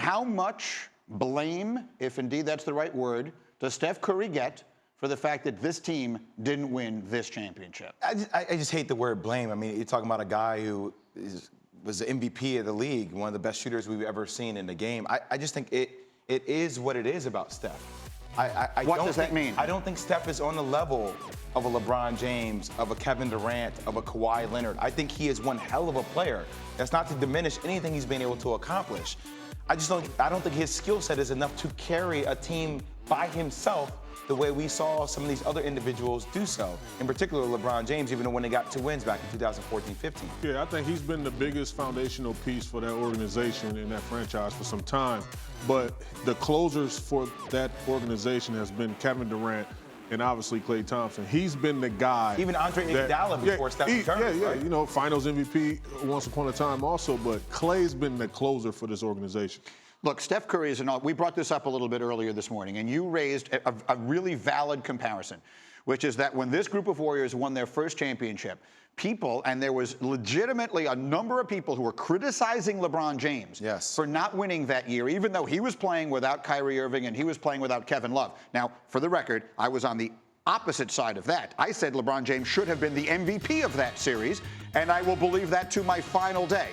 How much blame, if indeed that's the right word, does Steph Curry get for the fact that this team didn't win this championship? I just hate the word blame. I mean, you're talking about a guy who was the MVP of the league, one of the best shooters we've ever seen in the game. I just think it is what it is about Steph. What does that mean? I don't think Steph is on the level of a LeBron James, of a Kevin Durant, of a Kawhi Leonard. I think he is one hell of a player. That's not to diminish anything he's been able to accomplish. I don't think his skill set is enough to carry a team by himself the way we saw some of these other individuals do so. In particular, LeBron James, even when they got 2 wins back in 2014-15. Yeah, I think he's been the biggest foundational piece for that organization and that franchise for some time. But the closers for that organization has been Kevin Durant and obviously Klay Thompson. He's been the guy. Even Andre Iguodala before Steph Curry. Yeah, right? you know, Finals MVP once upon a time also. But Klay's been the closer for this organization. Look, Steph Curry is we brought this up a little bit earlier this morning, and you raised a really valid comparison, which is that when this group of Warriors won their first championship, people, and there was legitimately a number of people who were criticizing LeBron James for not winning that year, even though he was playing without Kyrie Irving and he was playing without Kevin Love. Now, for the record, I was on the opposite side of that. I said LeBron James should have been the MVP of that series, and I will believe that to my final day.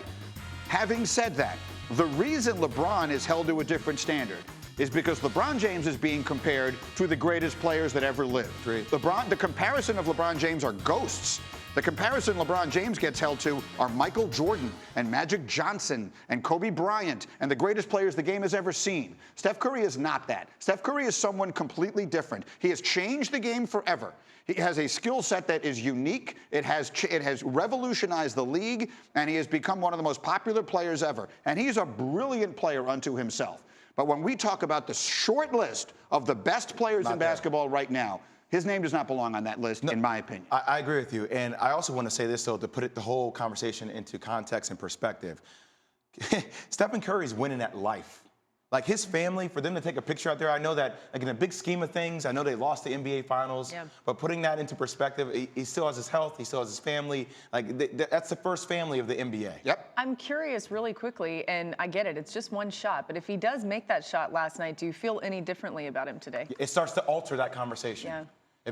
Having said that, the reason LeBron is held to a different standard is because LeBron James is being compared to the greatest players that ever lived. The comparison of LeBron James are ghosts. The comparison LeBron James gets held to are Michael Jordan and Magic Johnson and Kobe Bryant and the greatest players the game has ever seen. Steph Curry is not that. Steph Curry is someone completely different. He has changed the game forever. He has a skill set that is unique. It has revolutionized the league, and he has become one of the most popular players ever. And he's a brilliant player unto himself. But when we talk about the short list of the best players in basketball right now, his name does not belong on that list, in my opinion. I agree with you. And I also want to say this, though, to put the whole conversation into context and perspective. Stephen Curry's winning at life. Like, his family, for them to take a picture out there, I know that, like, in the big scheme of things, I know they lost the NBA Finals, but putting that into perspective, he still has his health, he still has his family. Like, that's the first family of the NBA. Yep. I'm curious really quickly, and I get it, it's just one shot, but if he does make that shot last night, do you feel any differently about him today? It starts to alter that conversation. Yeah.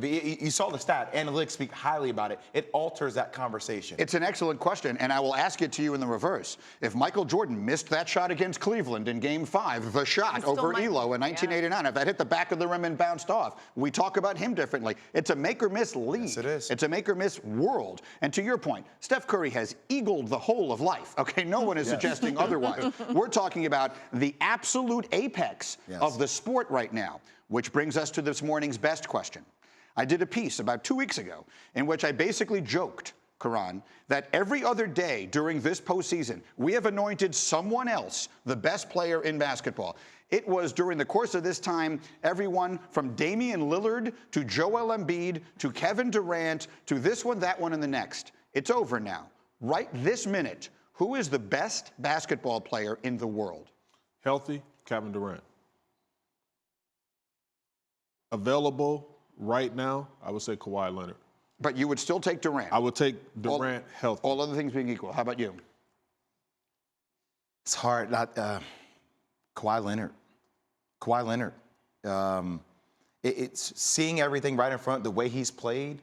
You saw the stat. Analytics speak highly about it. It alters that conversation. It's an excellent question, and I will ask it to you in the reverse. If Michael Jordan missed that shot against Cleveland in Game 5, the shot over Elo in 1989, if that hit the back of the rim and bounced off, we talk about him differently. It's a make-or-miss league. Yes, it is. It's a make-or-miss world. And to your point, Steph Curry has eagled the whole of life. Okay, no one is suggesting otherwise. We're talking about the absolute apex of the sport right now, which brings us to this morning's best question. I did a piece about 2 weeks ago in which I basically joked, Caron, that every other day during this postseason, we have anointed someone else the best player in basketball. It was during the course of this time, everyone from Damian Lillard to Joel Embiid to Kevin Durant to this one, that one, and the next. It's over now. Right this minute, who is the best basketball player in the world? Healthy, Kevin Durant. Available right now, I would say Kawhi Leonard. But you would still take Durant? I would take Durant healthy. All other things being equal. How about you? It's hard. Kawhi Leonard. Kawhi Leonard. It's seeing everything right in front, the way he's played,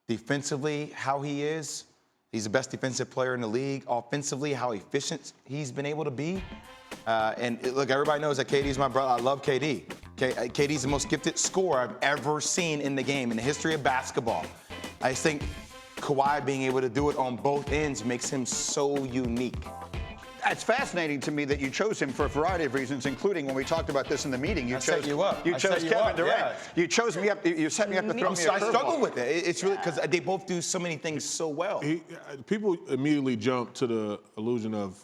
defensively, how he is. He's the best defensive player in the league. Offensively, how efficient he's been able to be. And look, everybody knows that KD's my brother. I love KD. KD's the most gifted scorer I've ever seen in the game, in the history of basketball. I just think Kawhi being able to do it on both ends makes him so unique. It's fascinating to me that you chose him for a variety of reasons, including when we talked about this in the meeting. You chose you up. You chose Kevin Durant. Yeah. You chose me up. You set me up to throw me a curveball. I struggle with it. It's really because they both do so many things so well. People immediately jump to the illusion of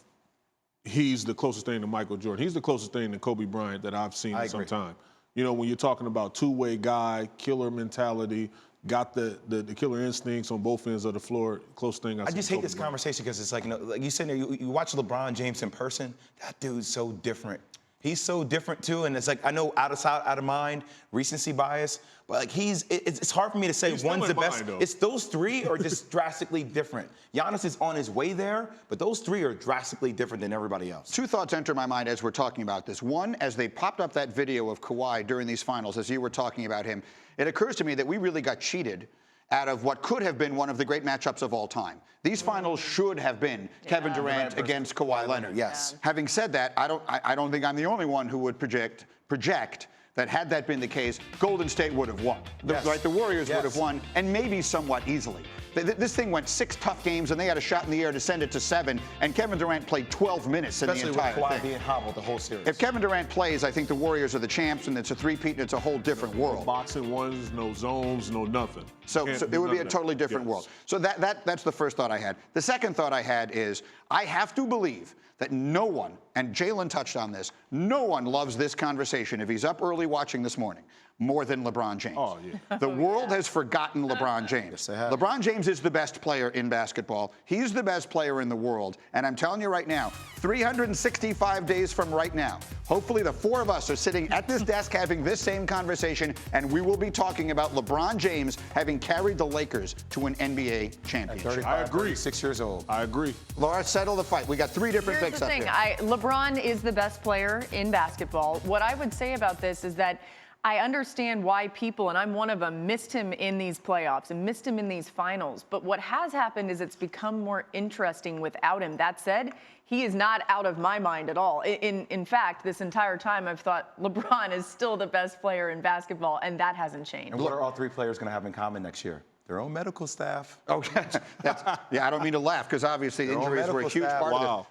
he's the closest thing to Michael Jordan. He's the closest thing to Kobe Bryant that I've seen in some time. You know, when you're talking about two-way guy, killer mentality, got the killer instincts on both ends of the floor, close thing I've seen. I just hate this conversation because it's like, you know, like you said, you watch LeBron James in person, that dude's so different. He's so different too, and it's like I know out of sight, out of mind, recency bias, but like it's hard for me to say He's one's still the in best. mind, though. It's those three are just drastically different. Giannis is on his way there, but those three are drastically different than everybody else. Two thoughts enter my mind as we're talking about this. One, as they popped up that video of Kawhi during these finals, as you were talking about him, it occurs to me that we really got cheated out of what could have been one of the great matchups of all time. These finals should have been Kevin Durant against Kawhi Leonard. Yes. Having said that, I don't think I'm the only one who would project that had that been the case, Golden State would have won. Right, the Warriors would have won, and maybe somewhat easily. This thing went 6 tough games, and they had a shot in the air to send it to 7, and Kevin Durant played 12 minutes in the entire Especially with Kawhi thing. being hobbled the whole series. If Kevin Durant plays, I think the Warriors are the champs, and it's a three-peat, and it's a whole different world. Boxing ones, no zones, no nothing. So it would be a totally different world. So that's the first thought I had. The second thought I had is I have to believe that no one, and Jalen touched on this, no one loves this conversation if he's up early watching this morning more than LeBron James. Oh, yeah. The world has forgotten LeBron James. Yes, they have. LeBron James is the best player in basketball. He's the best player in the world. And I'm telling you right now, 365 days from right now, hopefully the 4 of us are sitting at this desk having this same conversation, and we will be talking about LeBron James having carried the Lakers to an NBA championship. I agree. 6 years old. I agree. Laura, settle the fight. We got 3 different Here's picks the up thing. here. LeBron is the best player in basketball. What I would say about this is that I understand why people, and I'm one of them, missed him in these playoffs and missed him in these finals. But what has happened is it's become more interesting without him. That said, he is not out of my mind at all. In fact, this entire time I've thought LeBron is still the best player in basketball, and that hasn't changed. And what are all 3 players going to have in common next year? Their own medical staff. Okay. Yeah, I don't mean to laugh because obviously Their own injuries were a medical huge staff. part of it. Wow.